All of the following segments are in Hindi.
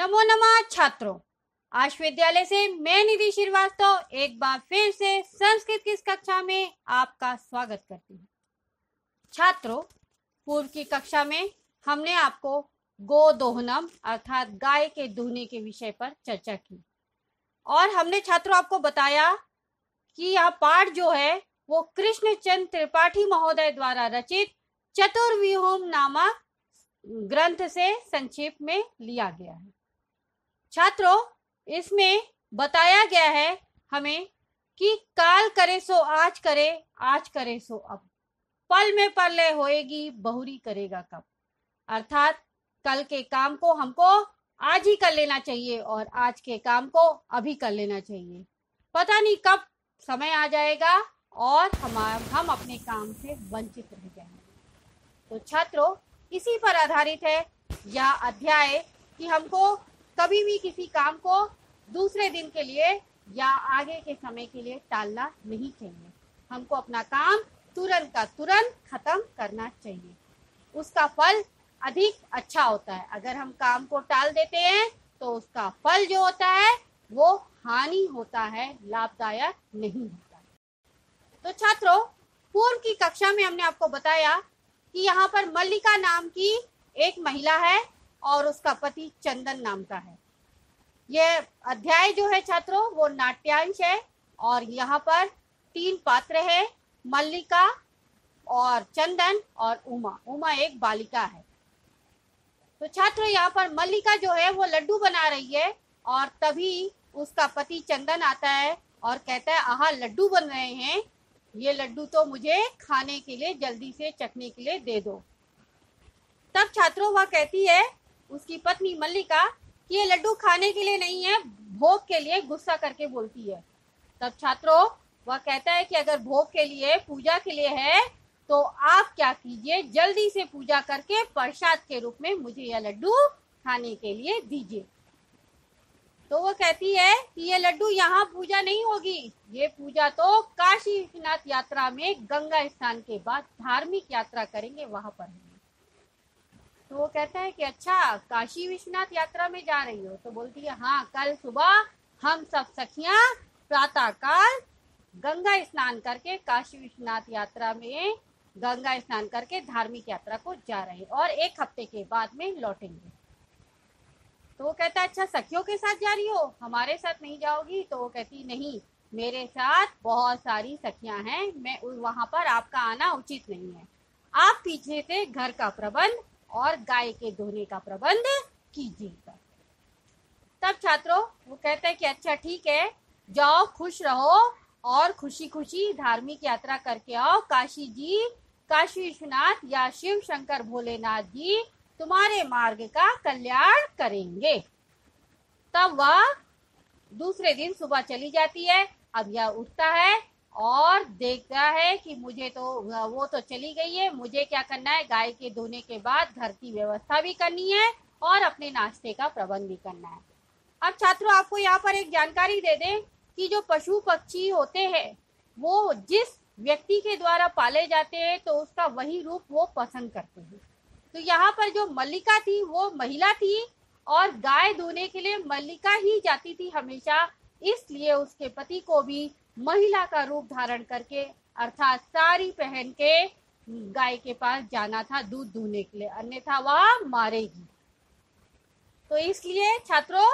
नमो नमः छात्रों। आज विद्यालय से मैं निधि श्रीवास्तव एक बार फिर से संस्कृत की इस कक्षा में आपका स्वागत करती हूँ। छात्रों, पूर्व की कक्षा में हमने आपको गो दोहनम अर्थात गाय के दूहने के विषय पर चर्चा की और हमने छात्रों आपको बताया कि यह पाठ जो है वो कृष्णचंद्र त्रिपाठी महोदय द्वारा रचित चतुर्व्यूहम नामक ग्रंथ से संक्षेप में लिया गया है। छात्रों, इसमें बताया गया है हमें कि काल करे सो आज करे, आज करे सो अब, पल में परलय होएगी बहुरी करेगा कब। अर्थात कल के काम को हमको आज ही कर लेना चाहिए और आज के काम को अभी कर लेना चाहिए। पता नहीं कब समय आ जाएगा और हम अपने काम से वंचित रह जाएंगे। तो छात्रों, इसी पर आधारित है यह अध्याय कि हमको कभी भी किसी काम को दूसरे दिन के लिए या आगे के समय के लिए टालना नहीं चाहिए। हमको अपना काम तुरंत का तुरंत खत्म करना चाहिए, उसका फल अधिक अच्छा होता है। अगर हम काम को टाल देते हैं तो उसका फल जो होता है वो हानि होता है, लाभदायक नहीं होता है। तो छात्रों, पूर्व की कक्षा में हमने आपको बताया कि यहाँ पर मल्लिका नाम की एक महिला है और उसका पति चंदन नाम का है। यह अध्याय जो है छात्रों वो नाट्यांश है और यहाँ पर 3 पात्र है, मल्लिका और चंदन और उमा। उमा एक बालिका है। तो छात्रों, यहाँ पर मल्लिका जो है वो लड्डू बना रही है और तभी उसका पति चंदन आता है और कहता है, आहा लड्डू बन रहे हैं, ये लड्डू तो मुझे खाने के लिए जल्दी से चखने के लिए दे दो। तब छात्रों वह कहती है, उसकी पत्नी मल्लिका, कि ये लड्डू खाने के लिए नहीं है, भोग के लिए, गुस्सा करके बोलती है। तब छात्रों वह कहता है कि अगर भोग के लिए, पूजा के लिए है तो आप क्या कीजिए, जल्दी से पूजा करके प्रसाद के रूप में मुझे यह लड्डू खाने के लिए दीजिए। तो वो कहती है कि ये लड्डू यहाँ पूजा नहीं होगी, ये पूजा तो काशी विश्वनाथ यात्रा में गंगा स्नान के बाद धार्मिक यात्रा करेंगे वहां पर होगी। तो वो कहता है कि अच्छा, काशी विश्वनाथ यात्रा में जा रही हो? तो बोलती है, हाँ, कल सुबह हम सब सखियां प्रातः काल गंगा स्नान करके काशी विश्वनाथ यात्रा में गंगा स्नान करके धार्मिक यात्रा को जा रहे हैं और 1 हफ्ते के बाद में लौटेंगे। तो वो कहता है, अच्छा सखियों के साथ जा रही हो, हमारे साथ नहीं जाओगी? तो वो कहती, नहीं, मेरे साथ बहुत सारी सखियां हैं, मैं वहां पर आपका आना उचित नहीं है। आप पीछे से घर का प्रबंध और गाय के दोहने का प्रबंध कीजिएगा। तब छात्रों वो कहता है कि अच्छा ठीक है, जाओ, खुश रहो और खुशी खुशी धार्मिक यात्रा करके आओ। काशी जी, काशी विश्वनाथ या शिव शंकर भोलेनाथ जी तुम्हारे मार्ग का कल्याण करेंगे। तब वह दूसरे दिन सुबह चली जाती है। अब यह उठता है और देखता है कि मुझे तो, वो तो चली गई है, मुझे क्या करना है, गाय के धोने के बाद घर की व्यवस्था भी करनी है और अपने नाश्ते का प्रबंध भी करना है। अब छात्रों आपको यहाँ पर एक जानकारी दे दें कि जो पशु पक्षी होते हैं वो जिस व्यक्ति के द्वारा पाले जाते हैं तो उसका वही रूप वो पसंद करते हैं। तो यहाँ पर जो मल्लिका थी वो महिला थी और गाय धोने के लिए मल्लिका ही जाती थी हमेशा, इसलिए उसके पति को भी महिला का रूप धारण करके अर्थात साड़ी पहन के गाय के पास जाना था दूध दूहने के लिए, अन्यथा वह मारेगी। तो इसलिए छात्रों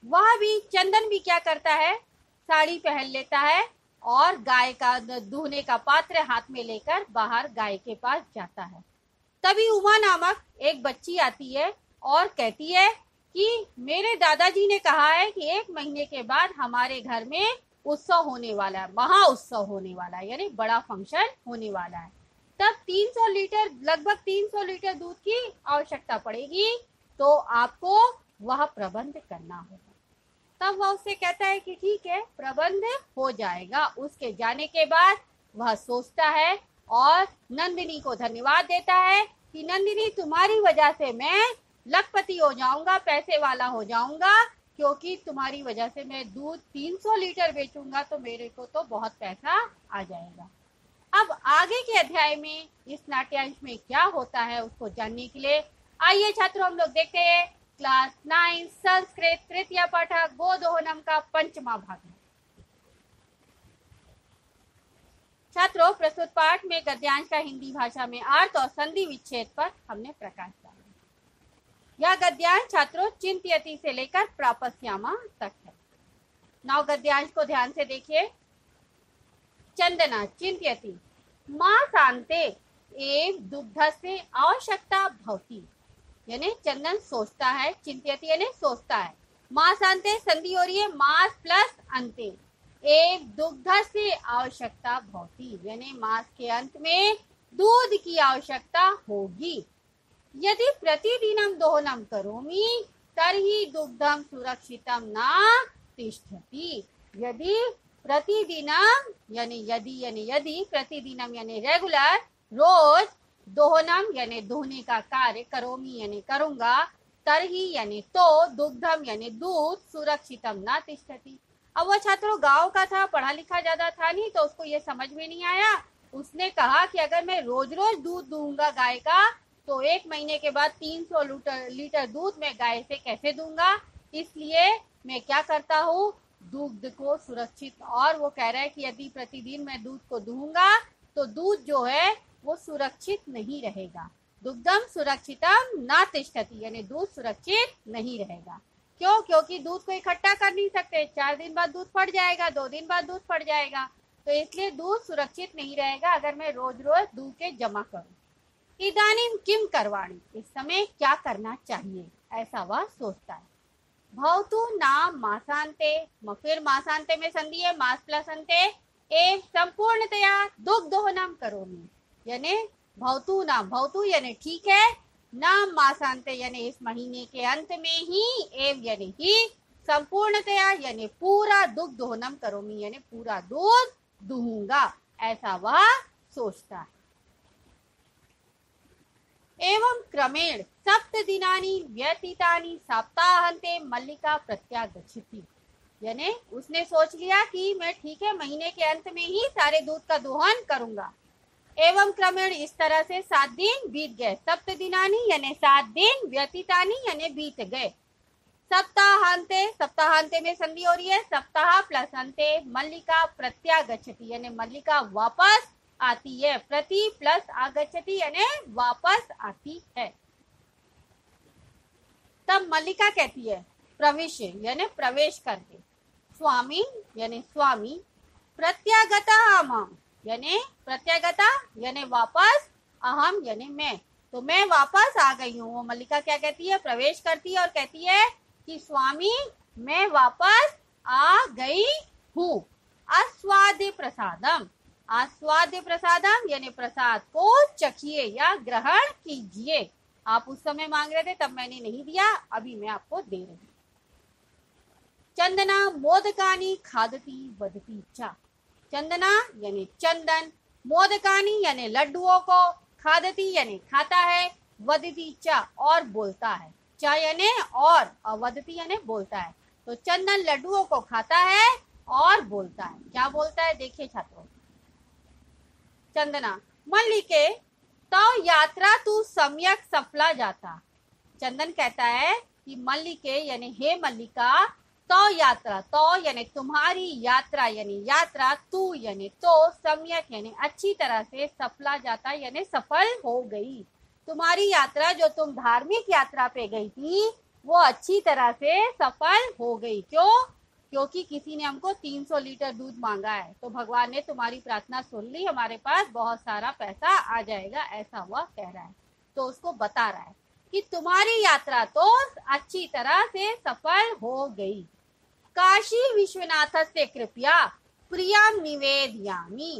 वह भी, चंदन भी क्या करता है, साड़ी पहन लेता है और गाय का दूहने का पात्र हाथ में लेकर बाहर गाय के पास जाता है। तभी उमा नामक एक बच्ची आती है और कहती है कि मेरे दादाजी ने कहा है कि 1 महीने के बाद हमारे घर में उत्सव होने वाला है, महा उत्सव होने वाला है, यानी बड़ा फंक्शन होने वाला है। तब 300 लीटर, लगभग 300 लीटर दूध की आवश्यकता पड़ेगी, तो आपको वह प्रबंध करना होगा। तब वह उससे कहता है कि ठीक है, प्रबंध हो जाएगा। उसके जाने के बाद वह सोचता है और नंदिनी को धन्यवाद देता है कि नंदिनी, तुम्हारी वजह से मैं लखपति हो जाऊंगा, पैसे वाला हो जाऊंगा, क्योंकि तुम्हारी वजह से मैं दूध 300 लीटर बेचूंगा तो मेरे को तो बहुत पैसा आ जाएगा। अब आगे के अध्याय में इस नाट्यांश में क्या होता है उसको जानने के लिए आइए छात्रों हम लोग देखते हैं क्लास 9 संस्कृत तृतीय पाठक गोदोहनम का पंचमा भाग है। छात्रों, प्रस्तुत पाठ में गद्यांश का हिंदी भाषा में अर्थ और संधि विच्छेद पर हमने प्रकाश डाला। यह गद्यांश छात्रों चिंत्यति से लेकर प्रापस्यामा तक है। नौ गद्यांश को ध्यान से देखिए। चंदना चिंत्यति मासान्ते एव दुग्धस्य आवश्यकता भवति, यानी चंदन सोचता है, चिंत्यति यानी सोचता है। मासान्ते संधि हो रही है मास प्लस अंते, एव दुग्धस्य आवश्यकता भवति, यानी मास के अंत में दूध की आवश्यकता होगी। यदि प्रतिदिनं दोहनं करोमि तर्हि दुग्धं सुरक्षितं न तिष्ठति। यदि प्रतिदिनं यानी यदि प्रतिदिनं यानी रेगुलर, रोज, दोहनम यानी दोहने का कार्य, करोमि यानी करूंगा, तरही यानी तो, दुग्धम यानी दूध, सुरक्षितम न तिष्ठति। अब वह छात्रों गांव का था, पढ़ा लिखा ज्यादा था नहीं, तो उसको ये समझ में नहीं आया। उसने कहा कि अगर मैं रोज रोज दूध दूंगा गाय का तो 1 महीने के बाद 300 लीटर दूध मैं गाय से कैसे दूंगा, इसलिए मैं क्या करता हूँ, दूध को सुरक्षित। और वो कह रहा है कि यदि प्रतिदिन मैं दूध को दूंगा तो दूध जो है वो सुरक्षित नहीं रहेगा। दुग्धम सुरक्षितम न तिष्ठति, यानी दूध सुरक्षित नहीं रहेगा। क्यों? क्योंकि दूध को इकट्ठा कर नहीं सकते, 4 दिन बाद दूध फट जाएगा, 2 दिन बाद दूध फट जाएगा, तो इसलिए दूध सुरक्षित नहीं रहेगा अगर मैं रोज रोज दूध के जमा करूं। इदानीम किम करवाणी, इस समय क्या करना चाहिए, ऐसा वह सोचता है। भवतु नाम मासान्ते, फिर मासान्ते में संधि है मास प्लस अंते, एव संपूर्णतया दुग्धोहनम करोमि, यानी भवतु नाम, भवतु यानी ठीक है, नाम मासान्ते यानी इस महीने के अंत में ही, एव यानी ही, संपूर्णतया यानी पूरा दुग्धोहनम करोमि यानी पूरा दूध दूंगा, ऐसा वह सोचता है। एवं क्रमेण 7 दिनानि व्यतीतानि सप्ताहांते मल्लिका प्रत्यागच्छति, यानी उसने सोच लिया कि मैं ठीक है महीने के अंत में ही सारे दूध का दोहन करूंगा। एवं क्रमेण इस तरह से 7 दिन बीत गए। 7 दिनानि यानी 7 दिन, व्यतीतानि यानी बीत गए। सप्ताहांते, सप्ताहांते में संधि हो रही है सप्ताह प्लस अंते, मल्लिका प्रत्यागच्छति यानी मल्लिका वापस आती है, प्रति प्लस आगच्छति यानी वापस आती है। तब मल्लिका कहती है प्रविश्य यानी प्रवेश करके, स्वामी यानी स्वामी, प्रत्यागता अहम यानी प्रत्यागता यानी वापस, अहम यानी मैं, तो मैं वापस आ गई हूँ। वो मल्लिका क्या कहती है, प्रवेश करती है और कहती है कि स्वामी मैं वापस आ गई हूँ। आस्वाद्य प्रसादम, आस्वाद्य प्रसादम यानी प्रसाद को चखिए या ग्रहण कीजिए। आप उस समय मांग रहे थे तब मैंने नहीं दिया, अभी मैं आपको दे रही हूँ। चंदना मोदकानी खादती वदती च, चंदना यानी चंदन, मोदकानी यानी लड्डुओं को, खादती यानी खाता है, वदती च और बोलता है, च यानी और वदती यानी बोलता है। तो चंदन लड्डुओं को खाता है और बोलता है। क्या बोलता है देखिए छात्रों। चंदना मल्लिके तो यात्रा तू सम्यक सफला जाता, चंदन कहता है कि मल्लिके यानी हे मल्लिका, तो यात्रा, तो यानी तुम्हारी यात्रा, यानी यात्रा, तू यानी तो, सम्यक यानी अच्छी तरह से, सफला जाता यानी सफल हो गई। तुम्हारी यात्रा जो तुम धार्मिक यात्रा पे गई थी वो अच्छी तरह से सफल हो गई। क्यों? क्योंकि किसी ने हमको 300 लीटर दूध मांगा है, तो भगवान ने तुम्हारी प्रार्थना सुन ली, हमारे पास बहुत सारा पैसा आ जाएगा, ऐसा वह कह रहा है। तो उसको बता रहा है कि तुम्हारी यात्रा तो अच्छी तरह से सफल हो गई। काशी विश्वनाथ से कृपया प्रियम निवेदयामी,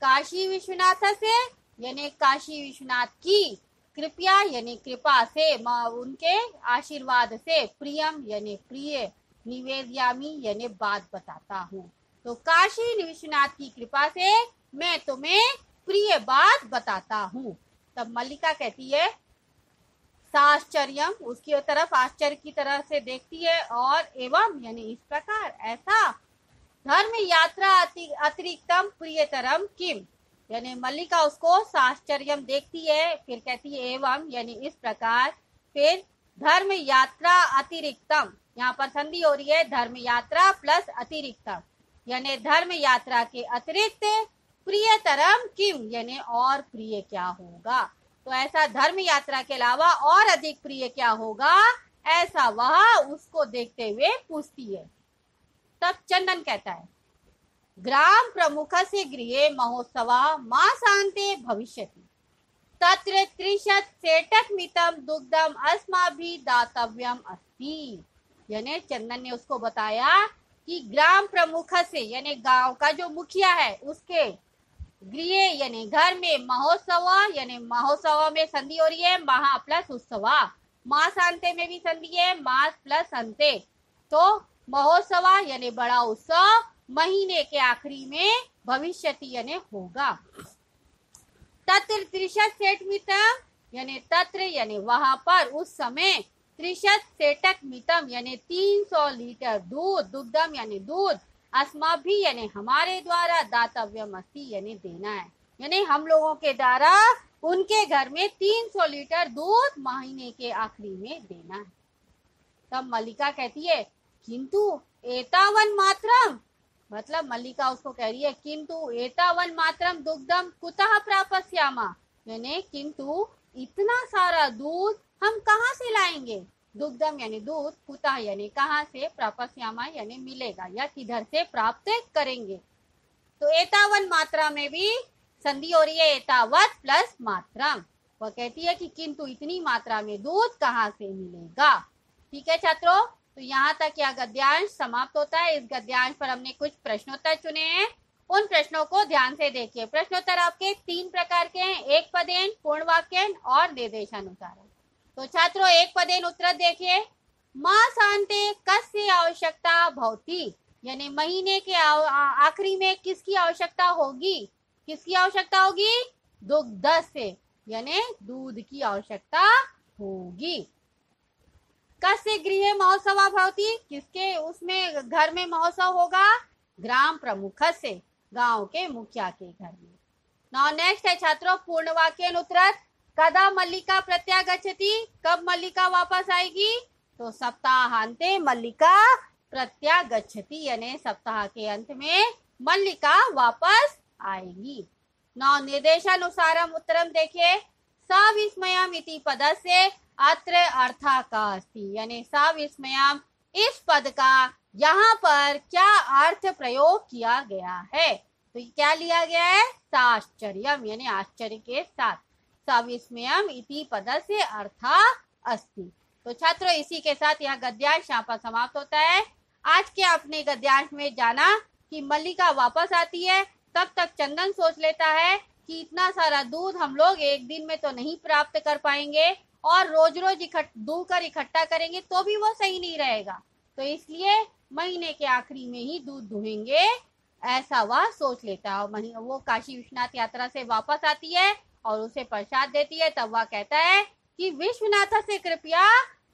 काशी विश्वनाथ से यानी काशी विश्वनाथ की, कृपया यानी कृपा से, उनके आशीर्वाद से, प्रियम यानी प्रिय, निवेदयामी यानी बात बताता हूँ। तो काशी विश्वनाथ की कृपा से मैं तुम्हें प्रिय बात बताता हूँ। तब मल्लिका कहती है साश्चर्यम, उसकी तरफ आश्चर्य की तरह से देखती है, और एवं यानी इस प्रकार, ऐसा, धर्म यात्रा अतिरिक्तम प्रियतरम किम, यानी मल्लिका उसको साश्चर्यम देखती है, फिर कहती है एवं यानी इस प्रकार, फिर धर्म यात्रा अतिरिक्तम, यहाँ पर संधि हो रही है धर्म यात्रा प्लस अतिरिक्तम, यानी धर्म यात्रा के अतिरिक्त प्रियतरम किम, यानी और प्रिय क्या होगा। तो ऐसा धर्म यात्रा के अलावा और अधिक प्रिय क्या होगा, ऐसा वह उसको देखते हुए पूछती है। तब चंदन कहता है, ग्राम प्रमुख से गृहे महोत्सवा मासान्ते भविष्यति तत्र 30 सेटक मितम दुग्धम अस्माभि दातव्यम अस्ति। यानी चंदन ने उसको बताया कि ग्राम प्रमुख से, यानी गांव का जो मुखिया है उसके गृह यानी घर में महोत्सव, यानी महोत्सव में संधि हो रही है महा प्लस उत्सवा, मास अंते में भी संधि है मास प्लस अंते, तो महोत्सवा यानी बड़ा उत्सव महीने के आखिरी में भविष्यति यानी होगा। तत्र 30 सेठ मितम, यानी तत्र यानी वहां पर उस समय 30 सेटक मितम यानी 300 लीटर दूध, दुग्धम यानी दूध, अस्मा भी यानी हमारे द्वारा, दातव्यम अस्ति यानी देना है, यानी हम लोगों के द्वारा उनके घर में 300 लीटर दूध महीने के आखिरी में देना है। तब मल्लिका कहती है किंतु एतावन मात्रम, मतलब मल्लिका उसको कह रही है किंतु एतावन मात्रम दुग्धम कुतः प्रापस्यामा, यानी किंतु इतना सारा दूध हम कहाँ से लाएंगे, दुग्धम यानी दूध, कुतः यानी कहाँ से, प्रापस्यामा यानी मिलेगा या किधर से प्राप्त करेंगे। तो एतावन मात्रा में भी संधि हो रही है एतावत प्लस मात्रम, वह कहती है कि किंतु इतनी मात्रा में दूध कहाँ से मिलेगा। ठीक है छात्रों, तो यहाँ तक यह गद्यांश समाप्त होता है। इस गद्यांश पर हमने कुछ प्रश्नोत्तर चुने हैं, उन प्रश्नों को ध्यान से देखिए। प्रश्नोत्तर आपके 3 प्रकार के हैं, एक पदेन, पूर्ण वाक्यन और निर्देशानुसार। तो छात्रों एक पदेन उत्तर देखिए, मासान्ते कस्य आवश्यकता भवति, यानी महीने के आखिरी में किसकी आवश्यकता होगी, किसकी आवश्यकता होगी, दुग्ध से यानी दूध की आवश्यकता होगी। कस्य गृह महोत्सव भवति, किसके उसमें घर में महोत्सव होगा, ग्राम प्रमुख से, गांव के मुखिया के घर में। नाउ नेक्स्ट है छात्रों पूर्ण वाक्य उत्तर, कदा मल्लिका प्रत्यागच्छति, कब मल्लिका वापस आएगी, तो सप्ताहांते मल्लिका प्रत्यागच्छति, यानी सप्ताह के अंत में मल्लिका वापस आएगी। नाउ निर्देशानुसारम उत्तरम देखिए, सविस्मयम इति पदस्य अत्र अर्था का अस्ति, यानी सविस्मयम इस पद का यहाँ पर क्या अर्थ प्रयोग किया गया है, तो क्या लिया गया है, साश्चर्यम यानी आश्चर्य के साथ, सविस्मयम इति पदस्य अर्था अस्ति। तो छात्रों इसी के साथ यह गद्यांश यहाँ पर समाप्त होता है। आज के अपने गद्यांश में जाना कि मल्लिका वापस आती है, तब तक चंदन सोच लेता है कि इतना सारा दूध हम लोग एक दिन में तो नहीं प्राप्त कर पाएंगे और रोज रोज दूकर इकट्ठा करेंगे तो भी वो सही नहीं रहेगा, तो इसलिए महीने के आखिरी में ही दूध दुहेंगे, ऐसा वह सोच लेता है। वो काशी विश्वनाथ यात्रा से वापस आती है और उसे प्रसाद देती है, तब वह कहता है कि विश्वनाथ से कृपया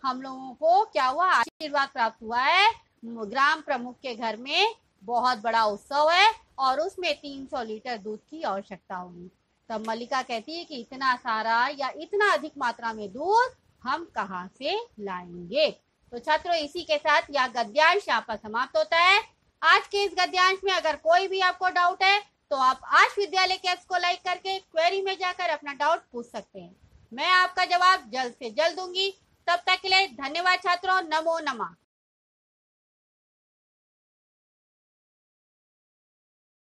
हम लोगों को क्या हुआ, आशीर्वाद प्राप्त हुआ है, ग्राम प्रमुख के घर में बहुत बड़ा उत्सव है और उसमें 300 लीटर दूध की आवश्यकता होगी। तब मल्लिका कहती है कि इतना सारा या इतना अधिक मात्रा में दूध हम कहाँ से लाएंगे। तो छात्रों इसी के साथ यह गद्यांश यहाँ पर समाप्त होता है। आज के इस गद्यांश में अगर कोई भी आपको डाउट है तो आप आश विद्यालय के ऐप्स को लाइक करके क्वेरी में जाकर अपना डाउट पूछ सकते हैं, मैं आपका जवाब जल्द से जल्द दूंगी। तब तक के लिए धन्यवाद छात्रों, नमो नमः।